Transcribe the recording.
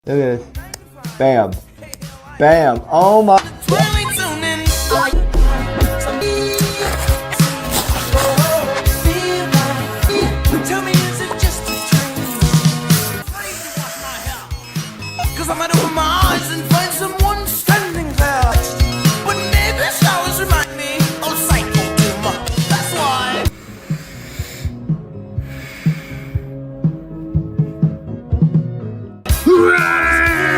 Evet. Bam. Bam. Oh my. Tell me, is it just a dream? Cause I'm out of my